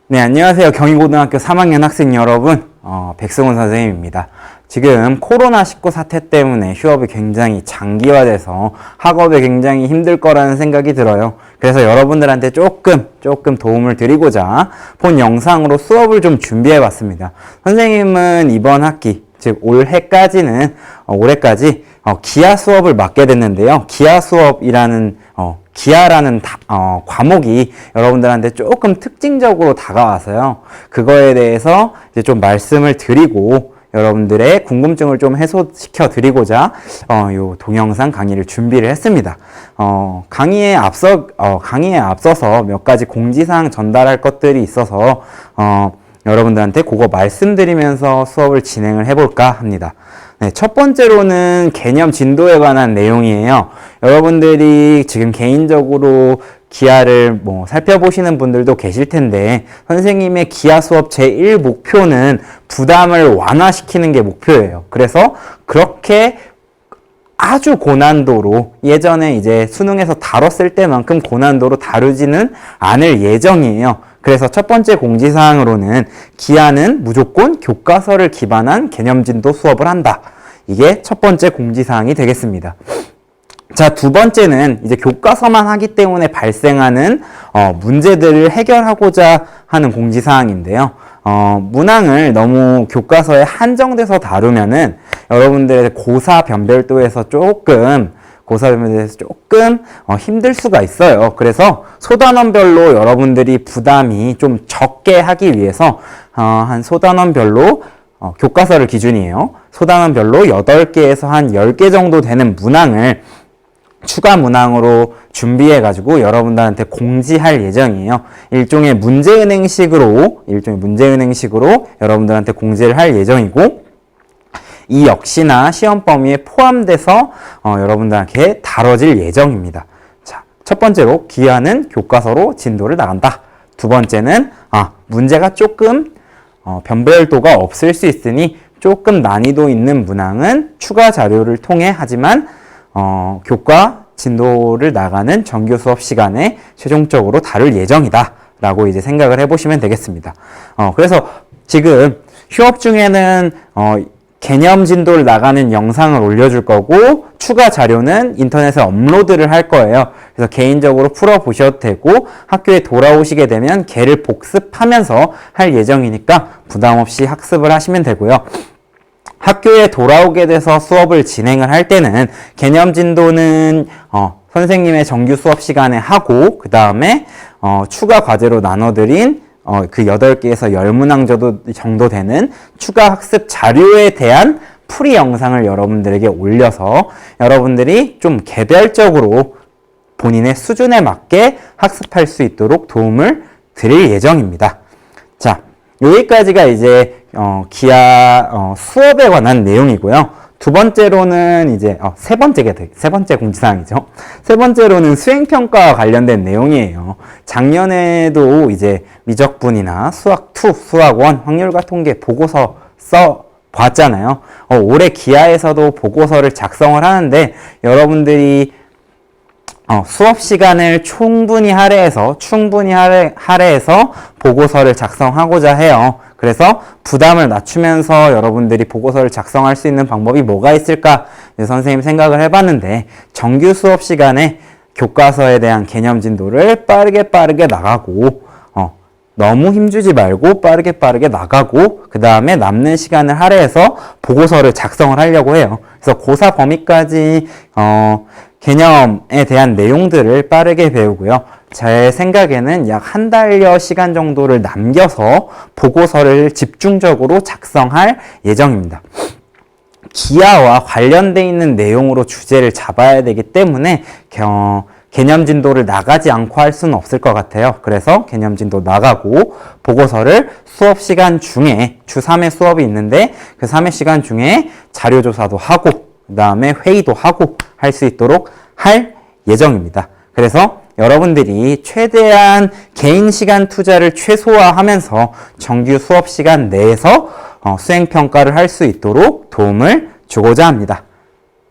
네, 안녕하세요. 경희고등학교 3학년 학생 여러분, 백승훈 선생님입니다. 지금 코로나19 사태 때문에 휴업이 굉장히 장기화돼서 학업에 굉장히 힘들 거라는 생각이 들어요. 그래서 여러분들한테 조금 도움을 드리고자 본 영상으로 수업을 좀 준비해 봤습니다. 선생님은 이번 학기, 즉 올해까지 기하 수업을 맡게 됐는데요. 기하 수업이라는 기하라는 과목이 여러분들한테 조금 특징적으로 다가와서요. 그거에 대해서 이제 좀 말씀을 드리고 여러분들의 궁금증을 좀 해소시켜 드리고자 요 동영상 강의를 준비를 했습니다. 강의에 앞서서 몇 가지 공지사항 전달할 것들이 있어서 여러분들한테 그거 말씀드리면서 수업을 진행을 해볼까 합니다. 네, 첫 번째로는 개념 진도에 관한 내용이에요. 여러분들이 지금 개인적으로 기하를 살펴보시는 분들도 계실 텐데, 선생님의 기하 수업 제1 목표는 부담을 완화시키는 게 목표예요. 그래서 그렇게 아주 고난도로, 예전에 이제 수능에서 다뤘을 때만큼 고난도로 다루지는 않을 예정이에요. 그래서 첫 번째 공지사항으로는 기하는 무조건 교과서를 기반한 개념진도 수업을 한다. 이게 첫 번째 공지사항이 되겠습니다. 자, 두 번째는 이제 교과서만 하기 때문에 발생하는 문제들을 해결하고자 하는 공지사항인데요. 문항을 너무 교과서에 한정돼서 다루면은 여러분들의 고사 변별도에서 조금 힘들 수가 있어요. 그래서 소단원별로 여러분들이 부담이 좀 적게 하기 위해서 한 소단원별로 교과서를 기준이에요. 소단원별로 8개에서 한 10개 정도 되는 문항을 추가 문항으로 준비해가지고 여러분들한테 공지할 예정이에요. 일종의 문제은행식으로 여러분들한테 공지를 할 예정이고, 이 역시나 시험 범위에 포함돼서 여러분들에게 다뤄질 예정입니다. 자, 첫 번째로 기하는 교과서로 진도를 나간다. 두 번째는 문제가 조금 변별도가 없을 수 있으니 조금 난이도 있는 문항은 추가 자료를 통해 하지만 교과 진도를 나가는 정규 수업 시간에 최종적으로 다룰 예정이다 라고 이제 생각을 해보시면 되겠습니다. 그래서 지금 휴업 중에는 개념 진도를 나가는 영상을 올려줄 거고, 추가 자료는 인터넷에 업로드를 할 거예요. 그래서 개인적으로 풀어보셔도 되고, 학교에 돌아오시게 되면 걔를 복습하면서 할 예정이니까 부담 없이 학습을 하시면 되고요. 학교에 돌아오게 돼서 수업을 진행을 할 때는 개념 진도는 선생님의 정규 수업 시간에 하고, 그 다음에 추가 과제로 나눠드린 그 8개에서 10문항 정도 되는 추가 학습 자료에 대한 풀이 영상을 여러분들에게 올려서 여러분들이 좀 개별적으로 본인의 수준에 맞게 학습할 수 있도록 도움을 드릴 예정입니다. 자, 여기까지가 이제 기하 수업에 관한 내용이고요. 두 번째로는 이제 세 번째 공지사항이죠. 세 번째로는 수행평가와 관련된 내용이에요. 작년에도 이제 미적분이나 수학2, 수학1, 확률과 통계 보고서 봤잖아요. 올해 기하에서도 보고서를 작성을 하는데 여러분들이 수업 시간을 충분히 할애해서 보고서를 작성하고자 해요. 그래서 부담을 낮추면서 여러분들이 보고서를 작성할 수 있는 방법이 뭐가 있을까? 선생님 생각을 해봤는데, 정규 수업 시간에 교과서에 대한 개념 진도를 빠르게 나가고, 너무 힘주지 말고 빠르게 나가고, 그 다음에 남는 시간을 할애해서 보고서를 작성을 하려고 해요. 그래서 고사 범위까지 개념에 대한 내용들을 빠르게 배우고요. 제 생각에는 약 한 달여 시간 정도를 남겨서 보고서를 집중적으로 작성할 예정입니다. 기하와 관련되어 있는 내용으로 주제를 잡아야 되기 때문에 개념 진도를 나가지 않고 할 수는 없을 것 같아요. 그래서 개념 진도 나가고 보고서를 수업 시간 중에 주 3회 수업이 있는데 그 3회 시간 중에 자료 조사도 하고 그 다음에 회의도 하고 할 수 있도록 할 예정입니다. 그래서 여러분들이 최대한 개인 시간 투자를 최소화하면서 정규 수업 시간 내에서 수행평가를 할 수 있도록 도움을 주고자 합니다.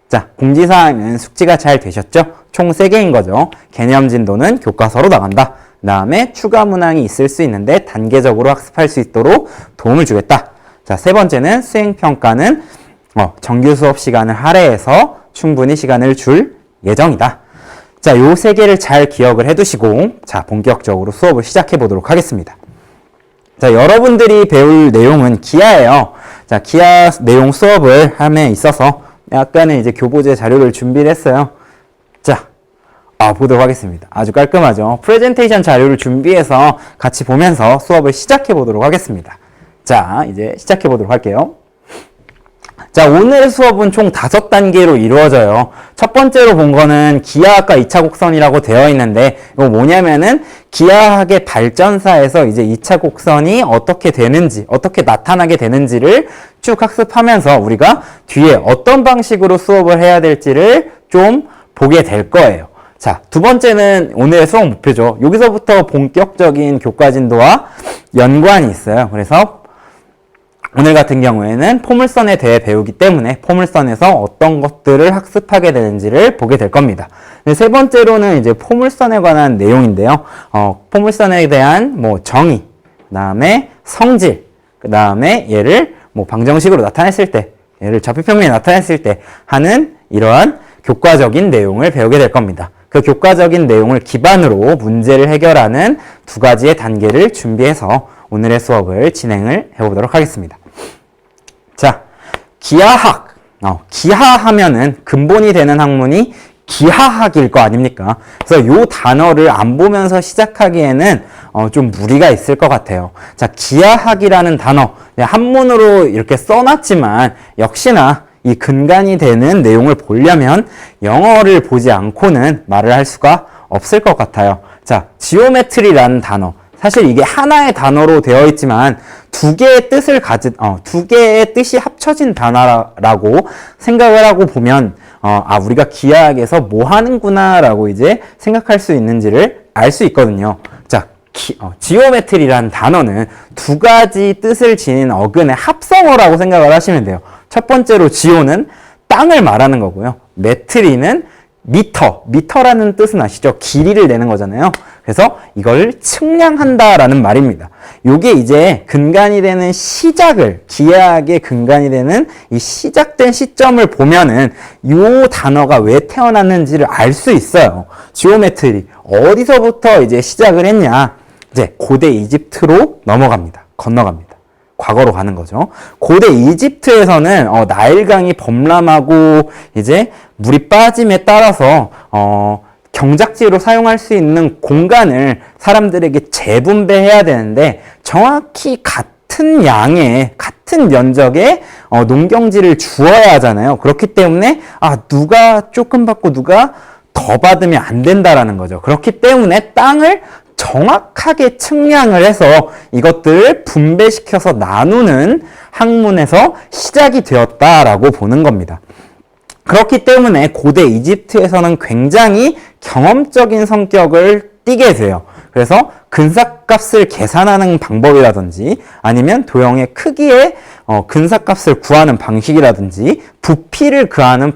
자, 공지사항은 숙지가 잘 되셨죠? 총 3개인 거죠. 개념 진도는 교과서로 나간다. 다음에 추가 문항이 있을 수 있는데 단계적으로 학습할 수 있도록 도움을 주겠다. 자, 세 번째는 수행평가는 정규 수업 시간을 할애해서 충분히 시간을 줄 예정이다. 자, 요 세 개를 잘 기억을 해두시고 자, 본격적으로 수업을 시작해 보도록 하겠습니다. 자, 여러분들이 배울 내용은 기하예요. 자, 기하 내용 수업을 함에 있어서 약간의 이제 교보제 자료를 준비를 했어요. 자, 보도록 하겠습니다. 아주 깔끔하죠. 프레젠테이션 자료를 준비해서 같이 보면서 수업을 시작해 보도록 하겠습니다. 자, 이제 시작해 보도록 할게요. 자, 오늘 수업은 총 5단계로 이루어져요. 첫 번째로 본 거는 기하학과 2차 곡선이라고 되어 있는데, 이거 뭐냐면은 기하학의 발전사에서 이제 2차 곡선이 어떻게 되는지, 어떻게 나타나게 되는지를 쭉 학습하면서 우리가 뒤에 어떤 방식으로 수업을 해야 될지를 좀 보게 될 거예요. 자, 두 번째는 오늘의 수업 목표죠. 여기서부터 본격적인 교과 진도와 연관이 있어요. 그래서 오늘 같은 경우에는 포물선에 대해 배우기 때문에 포물선에서 어떤 것들을 학습하게 되는지를 보게 될 겁니다. 세 번째로는 이제 포물선에 관한 내용인데요. 포물선에 대한 정의, 그 다음에 성질, 그 다음에 얘를 방정식으로 나타냈을 때, 얘를 좌표평면에 나타냈을 때 하는 이러한 교과적인 내용을 배우게 될 겁니다. 그 교과적인 내용을 기반으로 문제를 해결하는 두 가지의 단계를 준비해서 오늘의 수업을 진행을 해보도록 하겠습니다. 자, 기하학. 기하하면은 근본이 되는 학문이 기하학일 거 아닙니까? 그래서 요 단어를 안 보면서 시작하기에는 좀 무리가 있을 것 같아요. 자, 기하학이라는 단어 한문으로 이렇게 써놨지만 역시나 이 근간이 되는 내용을 보려면 영어를 보지 않고는 말을 할 수가 없을 것 같아요. 자, 지오메트리라는 단어. 사실 이게 하나의 단어로 되어 있지만 두 개의 뜻을 두 개의 뜻이 합쳐진 단어라고 생각을 하고 보면 우리가 기하학에서 뭐 하는구나 라고 이제 생각할 수 있는지를 알 수 있거든요. 자, 지오메트리라는 단어는 두 가지 뜻을 지닌 어근의 합성어라고 생각을 하시면 돼요. 첫 번째로 지오는 땅을 말하는 거고요. 메트리는 미터라는 뜻은 아시죠? 길이를 내는 거잖아요. 그래서 이걸 측량한다라는 말입니다. 요게 이제 근간이 되는 기하학의 근간이 되는 이 시작된 시점을 보면은 요 단어가 왜 태어났는지를 알 수 있어요. 지오메트리. 어디서부터 이제 시작을 했냐? 이제 고대 이집트로 건너갑니다. 과거로 가는 거죠. 고대 이집트에서는 나일강이 범람하고 이제 물이 빠짐에 따라서 경작지로 사용할 수 있는 공간을 사람들에게 재분배해야 되는데 정확히 같은 양의 같은 면적의 농경지를 주어야 하잖아요. 그렇기 때문에 누가 조금 받고 누가 더 받으면 안 된다라는 거죠. 그렇기 때문에 땅을 정확하게 측량을 해서 이것들을 분배시켜서 나누는 학문에서 시작이 되었다라고 보는 겁니다. 그렇기 때문에 고대 이집트에서는 굉장히 경험적인 성격을 띠게 돼요. 그래서 근사값을 계산하는 방법이라든지 아니면 도형의 크기의 근사값을 구하는 방식이라든지 부피를 구하는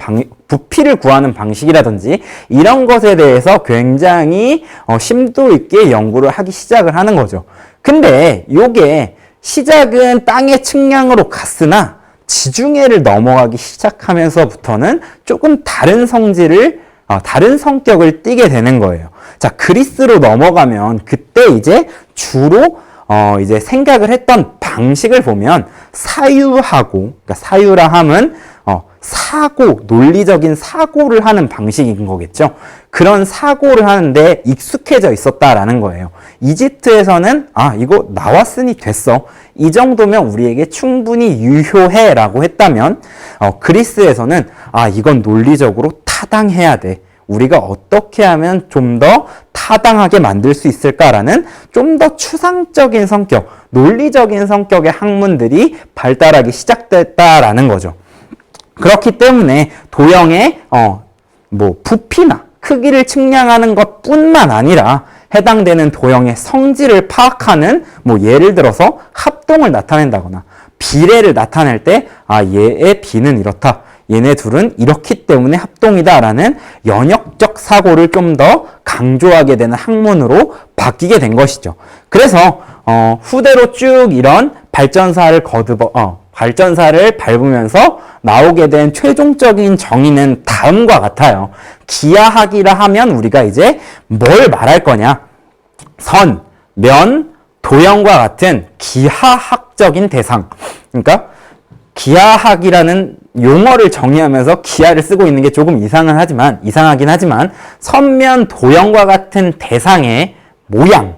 방식이라든지 이런 것에 대해서 굉장히 심도 있게 연구를 하기 시작을 하는 거죠. 근데 요게 시작은 땅의 측량으로 갔으나 지중해를 넘어가기 시작하면서부터는 조금 다른 성격을 띠게 되는 거예요. 자, 그리스로 넘어가면 그때 이제 주로 이제 생각을 했던 방식을 보면 그러니까 사유라 함은 논리적인 사고를 하는 방식인 거겠죠. 그런 사고를 하는데 익숙해져 있었다라는 거예요. 이집트에서는 이거 나왔으니 됐어. 이 정도면 우리에게 충분히 유효해 라고 했다면 그리스에서는 이건 논리적으로 타당해야 돼. 우리가 어떻게 하면 좀 더 타당하게 만들 수 있을까라는 좀 더 추상적인 성격, 논리적인 성격의 학문들이 발달하기 시작됐다라는 거죠. 그렇기 때문에 도형의 부피나 크기를 측량하는 것뿐만 아니라 해당되는 도형의 성질을 파악하는 예를 들어서 합동을 나타낸다거나 비례를 나타낼 때 얘의 비는 이렇다. 얘네 둘은 이렇기 때문에 합동이다라는 연역적 사고를 좀 더 강조하게 되는 학문으로 바뀌게 된 것이죠. 그래서 후대로 쭉 이런 발전사를 발전사를 밟으면서 나오게 된 최종적인 정의는 다음과 같아요. 기하학이라 하면 우리가 이제 뭘 말할 거냐? 선, 면, 도형과 같은 기하학적인 대상. 그러니까 기하학이라는 용어를 정의하면서 기하를 쓰고 있는 게 조금 이상하긴 하지만 선면, 도형과 같은 대상의 모양,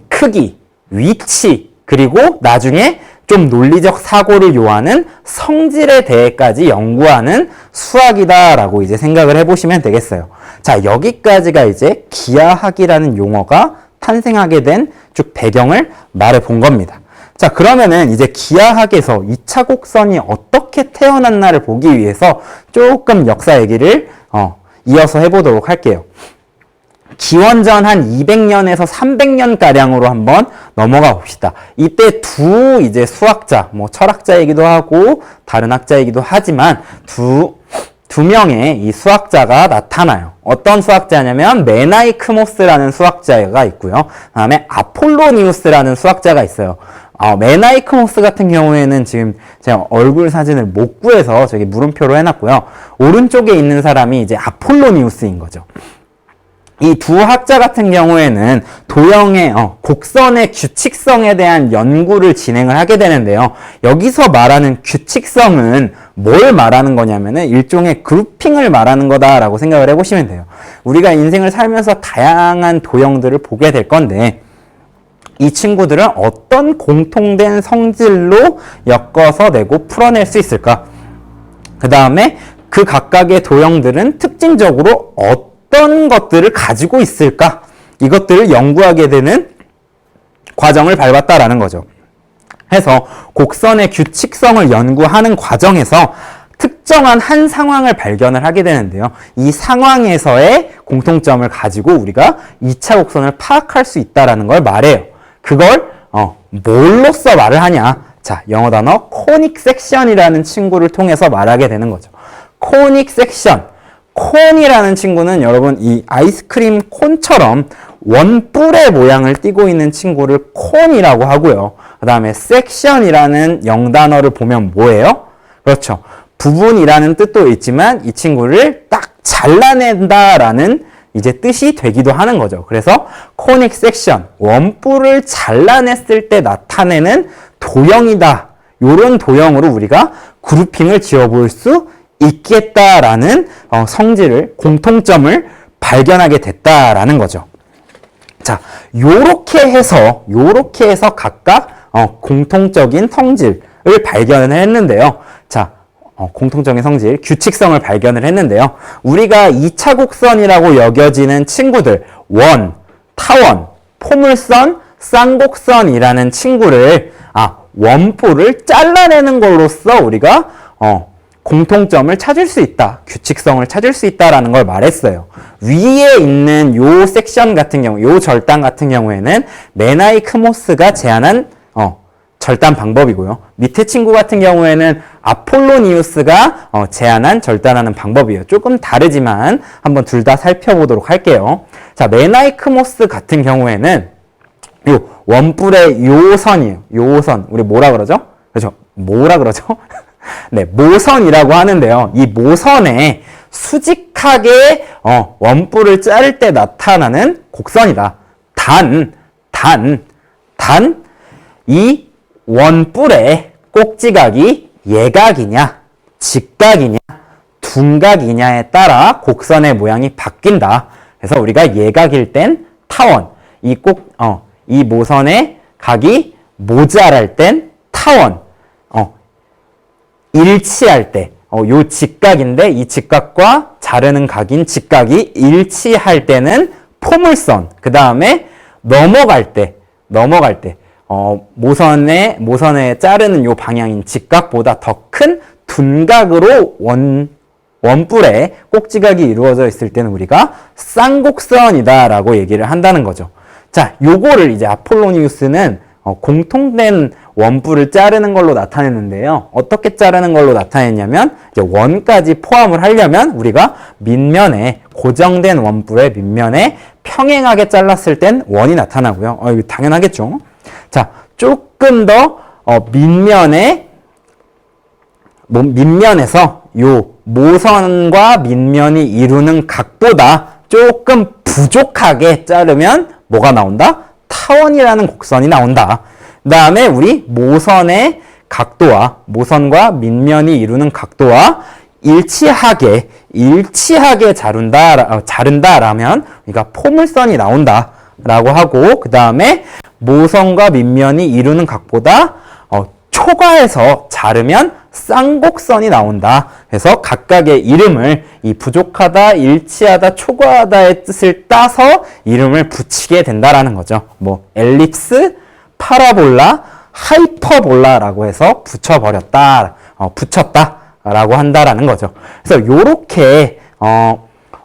크기, 위치, 그리고 나중에 좀 논리적 사고를 요하는 성질에 대해까지 연구하는 수학이다라고 이제 생각을 해보시면 되겠어요. 자, 여기까지가 이제 기하학이라는 용어가 탄생하게 된 쭉 배경을 말해 본 겁니다. 자, 그러면은 이제 기하학에서 2차 곡선이 어떻게 태어났나를 보기 위해서 조금 역사 얘기를 이어서 해보도록 할게요. 기원전 한 200년에서 300년가량으로 한번 넘어가 봅시다. 이때 두 이제 수학자, 뭐 철학자이기도 하고 다른 학자이기도 하지만 두 명의 이 수학자가 나타나요. 어떤 수학자냐면 메나이크모스라는 수학자가 있고요. 그다음에 아폴로니우스라는 수학자가 있어요. 메나이크모스 같은 경우에는 지금 제가 얼굴 사진을 못 구해서 저기 물음표로 해놨고요. 오른쪽에 있는 사람이 이제 아폴로니우스인 거죠. 이 두 학자 같은 경우에는 도형의 곡선의 규칙성에 대한 연구를 진행을 하게 되는데요. 여기서 말하는 규칙성은 뭘 말하는 거냐면은 일종의 그룹핑을 말하는 거다라고 생각을 해보시면 돼요. 우리가 인생을 살면서 다양한 도형들을 보게 될 건데 이 친구들은 어떤 공통된 성질로 엮어서 내고 풀어낼 수 있을까? 그 다음에 그 각각의 도형들은 특징적으로 어떤 것들을 가지고 있을까? 이것들을 연구하게 되는 과정을 밟았다라는 거죠. 해서 곡선의 규칙성을 연구하는 과정에서 특정한 한 상황을 발견을 하게 되는데요. 이 상황에서의 공통점을 가지고 우리가 2차 곡선을 파악할 수 있다는 걸 말해요. 그걸 뭘로써 말을 하냐? 자, 영어 단어 코닉 섹션이라는 친구를 통해서 말하게 되는 거죠. 코닉 섹션. 콘이라는 친구는 여러분 이 아이스크림 콘처럼 원뿔의 모양을 띠고 있는 친구를 콘이라고 하고요. 그 다음에 섹션이라는 영단어를 보면 뭐예요? 그렇죠. 부분이라는 뜻도 있지만 이 친구를 딱 잘라낸다라는 이제 뜻이 되기도 하는 거죠. 그래서 코닉 섹션, 원뿔을 잘라냈을 때 나타내는 도형이다. 이런 도형으로 우리가 그룹핑을 지어볼 수 있겠다라는 성질을, 공통점을 발견하게 됐다라는 거죠. 자, 요렇게 해서 각각 공통적인 성질을 발견을 했는데요. 자, 공통적인 성질, 규칙성을 발견을 했는데요. 우리가 2차 곡선이라고 여겨지는 친구들, 원, 타원, 포물선, 쌍곡선이라는 친구를 원뿔을 잘라내는 걸로써 우리가 공통점을 찾을 수 있다, 규칙성을 찾을 수 있다라는 걸 말했어요. 위에 있는 요 섹션 같은 경우, 요 절단 같은 경우에는 메나이크모스가 제안한 절단 방법이고요. 밑에 친구 같은 경우에는 아폴로니우스가 제안한 절단하는 방법이에요. 조금 다르지만 한번 둘 다 살펴보도록 할게요. 자, 메나이크모스 같은 경우에는 요 원뿔의 요 선이에요. 요 선. 우리 뭐라 그러죠? 그렇죠? 뭐라 그러죠? 네, 모선이라고 하는데요. 이 모선에 수직하게 원뿔을 자를 때 나타나는 곡선이다. 이 원뿔의 꼭지각이 예각이냐, 직각이냐, 둔각이냐에 따라 곡선의 모양이 바뀐다. 그래서 우리가 예각일 땐 타원, 이 모선의 각이 모자랄 땐 타원, 일치할 때, 요 직각인데 이 직각과 자르는 각인 직각이 일치할 때는 포물선, 그 다음에 넘어갈 때, 모선에 자르는 요 방향인 직각보다 더 큰 둔각으로 원뿔의 꼭지각이 이루어져 있을 때는 우리가 쌍곡선이다라고 얘기를 한다는 거죠. 자, 요거를 이제 아폴로니우스는 공통된 원뿔을 자르는 걸로 나타냈는데요. 어떻게 자르는 걸로 나타냈냐면 이제 원까지 포함을 하려면 우리가 밑면에 고정된 원뿔의 밑면에 평행하게 잘랐을 땐 원이 나타나고요. 이거 당연하겠죠. 자, 조금 더 밑면에서 요 모선과 밑면이 이루는 각보다 조금 부족하게 자르면 뭐가 나온다? 타원이라는 곡선이 나온다. 그 다음에 우리 모선의 각도와 모선과 밑면이 이루는 각도와 일치하게 자른다라면 우리가 포물선이 나온다라고 하고, 그 다음에 모선과 밑면이 이루는 각보다 초과해서 자르면 쌍곡선이 나온다. 그래서 각각의 이름을 이 부족하다, 일치하다, 초과하다의 뜻을 따서 이름을 붙이게 된다라는 거죠. 뭐 엘립스, 파라볼라, 하이퍼볼라라고 해서 붙였다라고 한다라는 거죠. 그래서 요렇게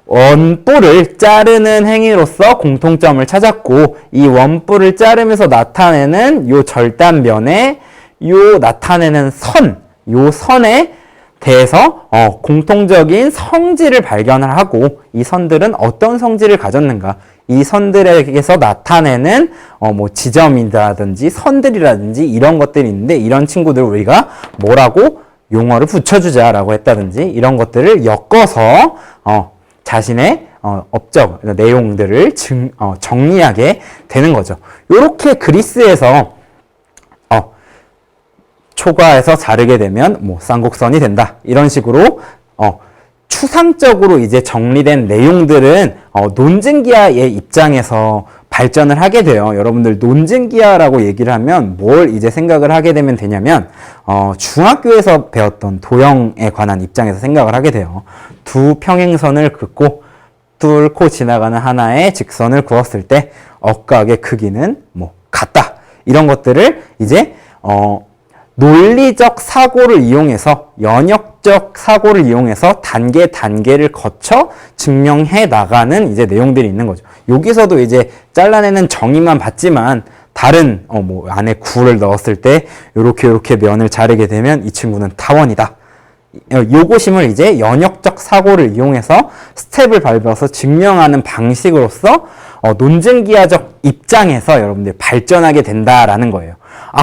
원뿔을 자르는 행위로서 공통점을 찾았고, 이 원뿔을 자르면서 나타내는 요 절단면에 요 나타내는 요 선에 대해서 공통적인 성질을 발견을 하고, 이 선들은 어떤 성질을 가졌는가, 이 선들에게서 나타내는 뭐 지점이라든지 선들이라든지 이런 것들이 있는데, 이런 친구들을 우리가 뭐라고 용어를 붙여주자라고 했다든지 이런 것들을 엮어서 자신의 업적 내용들을 정리하게 되는 거죠. 요렇게 그리스에서 초과해서 자르게 되면 뭐 쌍곡선이 된다. 이런 식으로 추상적으로 이제 정리된 내용들은 논증기하의 입장에서 발전을 하게 돼요. 여러분들 논증기하라고 얘기를 하면 뭘 이제 생각을 하게 되면 되냐면 중학교에서 배웠던 도형에 관한 입장에서 생각을 하게 돼요. 두 평행선을 긋고 뚫고 지나가는 하나의 직선을 그었을 때 억각의 크기는 뭐 같다. 이런 것들을 이제 논리적 사고를 이용해서, 연역적 사고를 이용해서 단계를 거쳐 증명해 나가는 이제 내용들이 있는 거죠. 여기서도 이제 잘라내는 정의만 봤지만 다른 뭐 안에 구를 넣었을 때 요렇게 면을 자르게 되면 이 친구는 타원이다. 요것임을 이제 연역적 사고를 이용해서 스텝을 밟아서 증명하는 방식으로서 논증기하적 입장에서 여러분들 발전하게 된다라는 거예요.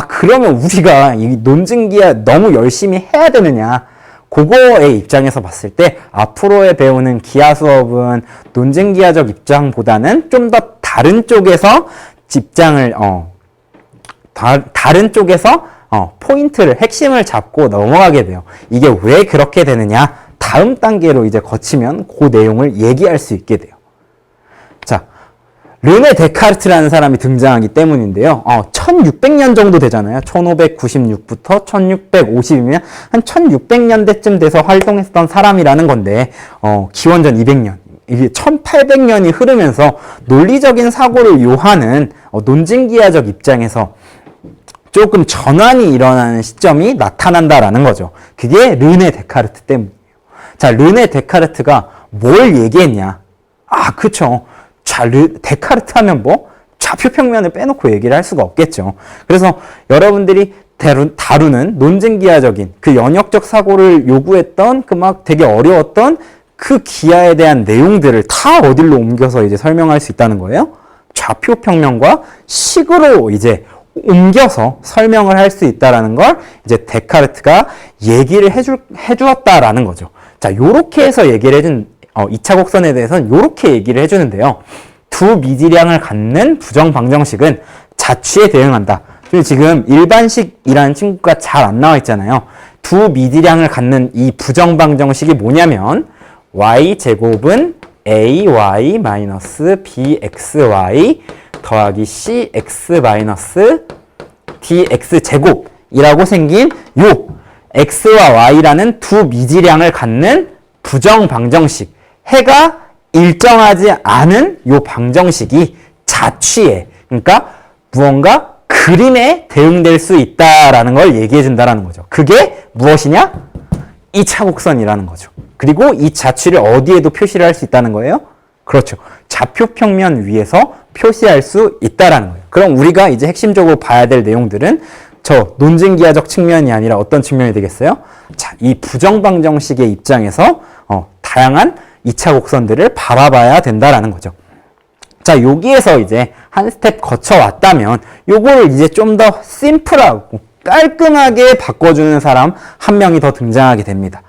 그러면 우리가 이 논증기하 너무 열심히 해야 되느냐? 그거의 입장에서 봤을 때 앞으로의 배우는 기하 수업은 논증기하적 입장보다는 좀 더 다른 쪽에서 다른 쪽에서 포인트를, 핵심을 잡고 넘어가게 돼요. 이게 왜 그렇게 되느냐? 다음 단계로 이제 거치면 그 내용을 얘기할 수 있게 돼요. 자, 르네 데카르트라는 사람이 등장하기 때문인데요. 1600년 정도 되잖아요. 1596부터 1650이면 한 1600년대쯤 돼서 활동했던 사람이라는 건데, 기원전 200년. 이게 1800년이 흐르면서 논리적인 사고를 요하는 논증기하적 입장에서 조금 전환이 일어나는 시점이 나타난다라는 거죠. 그게 르네 데카르트 때문이에요. 자, 르네 데카르트가 뭘 얘기했냐? 그쵸. 자, 데카르트 하면 뭐? 좌표평면을 빼놓고 얘기를 할 수가 없겠죠. 그래서 여러분들이 다루는 논증기하적인 그 연역적 사고를 요구했던 그 막 되게 어려웠던 그 기하에 대한 내용들을 다 어디로 옮겨서 이제 설명할 수 있다는 거예요? 좌표평면과 식으로 이제 옮겨서 설명을 할 수 있다라는 걸 이제 데카르트가 얘기를 해주었다라는 거죠. 자, 요렇게 해서 얘기를 해준 2차 곡선에 대해서는 요렇게 얘기를 해주는데요. 두 미지량을 갖는 부정방정식은 자취에 대응한다. 지금 일반식이라는 친구가 잘 안 나와 있잖아요. 두 미지량을 갖는 이 부정방정식이 뭐냐면 y제곱은 ay-bxy 더하기 cx-dx제곱이라고 생긴 요 x와 y라는 두 미지량을 갖는 부정방정식, 해가 일정하지 않은 요 방정식이 자취에, 그러니까 무언가 그림에 대응될 수 있다라는 걸 얘기해 준다라는 거죠. 그게 무엇이냐? 2차 곡선이라는 거죠. 그리고 이 자취를 어디에도 표시를 할 수 있다는 거예요? 그렇죠. 좌표평면 위에서 표시할 수 있다라는 거예요. 그럼 우리가 이제 핵심적으로 봐야 될 내용들은 저 논증기하적 측면이 아니라 어떤 측면이 되겠어요? 자, 이 부정방정식의 입장에서 다양한 2차 곡선들을 바라봐야 된다라는 거죠. 자, 여기에서 이제 한 스텝 거쳐왔다면 요거를 이제 좀 더 심플하고 깔끔하게 바꿔주는 사람 한 명이 더 등장하게 됩니다.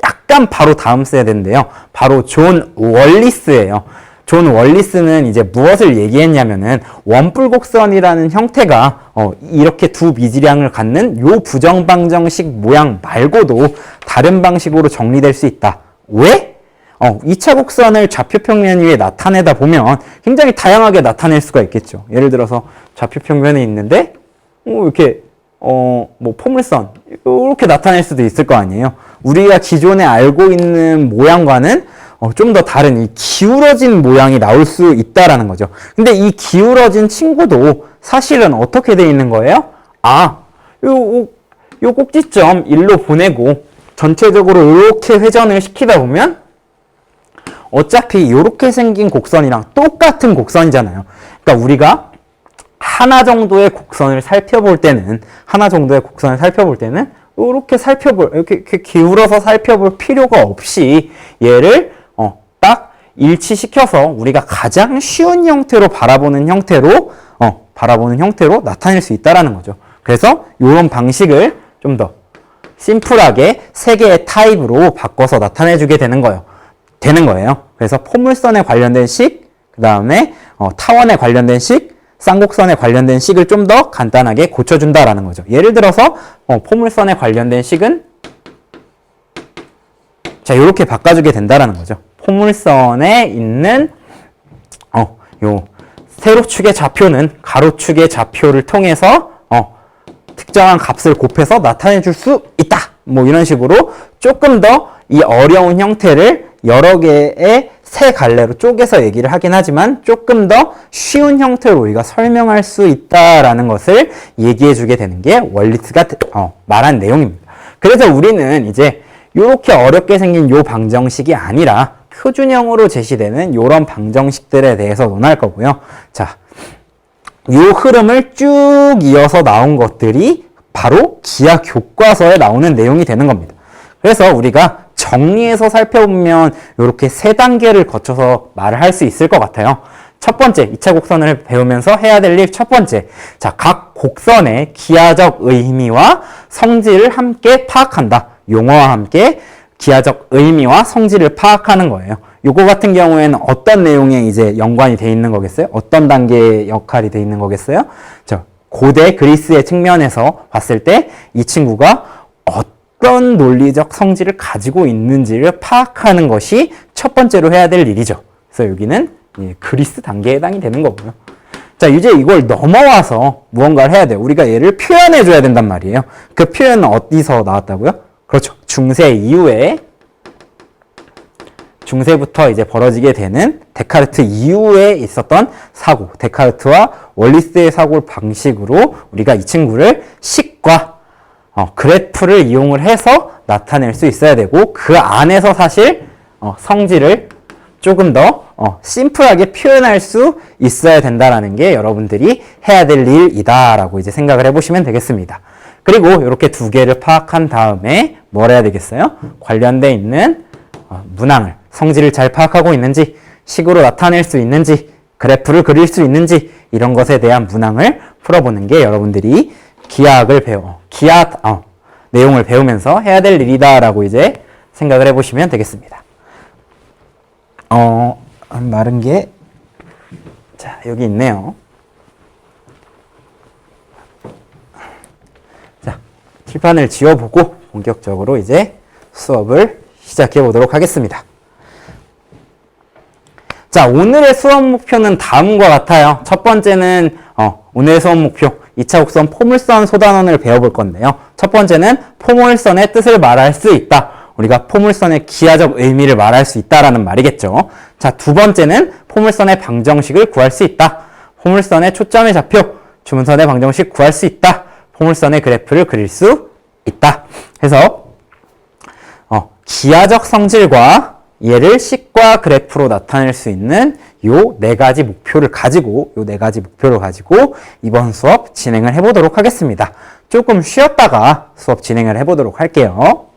약간 바로 다음 세대인데요. 바로 존 월리스예요. 존 월리스는 이제 무엇을 얘기했냐면은 원뿔곡선이라는 형태가 이렇게 두 미지량을 갖는 요 부정방정식 모양 말고도 다른 방식으로 정리될 수 있다. 왜? 2차 곡선을 좌표평면 위에 나타내다 보면 굉장히 다양하게 나타낼 수가 있겠죠. 예를 들어서 좌표평면에 있는데 이렇게 뭐 포물선 이렇게 나타낼 수도 있을 거 아니에요. 우리가 기존에 알고 있는 모양과는 좀 더 다른 이 기울어진 모양이 나올 수 있다라는 거죠. 근데 이 기울어진 친구도 사실은 어떻게 돼 있는 거예요? 요 꼭지점 1로 보내고 전체적으로 이렇게 회전을 시키다 보면 어차피 이렇게 생긴 곡선이랑 똑같은 곡선이잖아요. 그러니까 우리가 하나 정도의 곡선을 살펴볼 때는 이렇게 기울어서 살펴볼 필요가 없이 얘를 딱 일치시켜서 우리가 가장 쉬운 형태로 바라보는 형태로 나타낼 수 있다라는 거죠. 그래서 이런 방식을 좀 더 심플하게 세 개의 타입으로 바꿔서 나타내주게 되는 거예요. 그래서 포물선에 관련된 식, 그 다음에 타원에 관련된 식, 쌍곡선에 관련된 식을 좀 더 간단하게 고쳐준다라는 거죠. 예를 들어서 포물선에 관련된 식은 자, 이렇게 바꿔주게 된다라는 거죠. 포물선에 있는 요 세로축의 좌표는 가로축의 좌표를 통해서 특정한 값을 곱해서 나타내 줄 수 있다. 뭐 이런 식으로 조금 더 이 어려운 형태를 여러 개의 세 갈래로 쪼개서 얘기를 하긴 하지만 조금 더 쉬운 형태로 우리가 설명할 수 있다라는 것을 얘기해 주게 되는 게 월리스가 말한 내용입니다. 그래서 우리는 이제 이렇게 어렵게 생긴 요 방정식이 아니라 표준형으로 제시되는 요런 방정식들에 대해서 논할 거고요. 자, 요 흐름을 쭉 이어서 나온 것들이 바로 기하 교과서에 나오는 내용이 되는 겁니다. 그래서 우리가 정리해서 살펴보면 이렇게 세 단계를 거쳐서 말을 할 수 있을 것 같아요. 첫 번째, 2차 곡선을 배우면서 해야 될 일 첫 번째. 자, 각 곡선의 기하적 의미와 성질을 함께 파악한다. 용어와 함께 기하적 의미와 성질을 파악하는 거예요. 요거 같은 경우에는 어떤 내용에 이제 연관이 돼 있는 거겠어요? 어떤 단계의 역할이 돼 있는 거겠어요? 자, 고대 그리스의 측면에서 봤을 때 이 친구가 어떤 논리적 성질을 가지고 있는지를 파악하는 것이 첫 번째로 해야 될 일이죠. 그래서 여기는 그리스 단계에 해당이 되는 거고요. 자, 이제 이걸 넘어와서 무언가를 해야 돼요. 우리가 얘를 표현해 줘야 된단 말이에요. 그 표현은 어디서 나왔다고요? 그렇죠. 중세 이후에 중세부터 이제 벌어지게 되는 데카르트 이후에 있었던 사고, 데카르트와 월리스의 사고 방식으로 우리가 이 친구를 식과 그래프를 이용을 해서 나타낼 수 있어야 되고 그 안에서 사실 성질을 조금 더 심플하게 표현할 수 있어야 된다라는 게 여러분들이 해야 될 일이다라고 이제 생각을 해보시면 되겠습니다. 그리고 이렇게 두 개를 파악한 다음에 뭘 해야 되겠어요? 관련돼 있는 문항을 성질을 잘 파악하고 있는지, 식으로 나타낼 수 있는지, 그래프를 그릴 수 있는지 이런 것에 대한 문항을 풀어보는 게 여러분들이 기하학을 내용을 배우면서 해야 될 일이다라고 이제 생각을 해보시면 되겠습니다. 마른 게, 자, 여기 있네요. 자, 칠판을 지워보고 본격적으로 이제 수업을 시작해 보도록 하겠습니다. 자, 오늘의 수업 목표는 다음과 같아요. 첫 번째는, 오늘의 수업 목표, 2차 곡선 포물선 소단원을 배워볼 건데요. 첫 번째는 포물선의 뜻을 말할 수 있다. 우리가 포물선의 기하적 의미를 말할 수 있다라는 말이겠죠. 자, 두 번째는 포물선의 방정식을 구할 수 있다. 포물선의 초점의 좌표, 주문선의 방정식 구할 수 있다. 포물선의 그래프를 그릴 수 있다. 해서 기하적 성질과 얘를 식과 그래프로 나타낼 수 있는 요 네 가지 목표를 가지고 이번 수업 진행을 해보도록 하겠습니다. 조금 쉬었다가 수업 진행을 해보도록 할게요.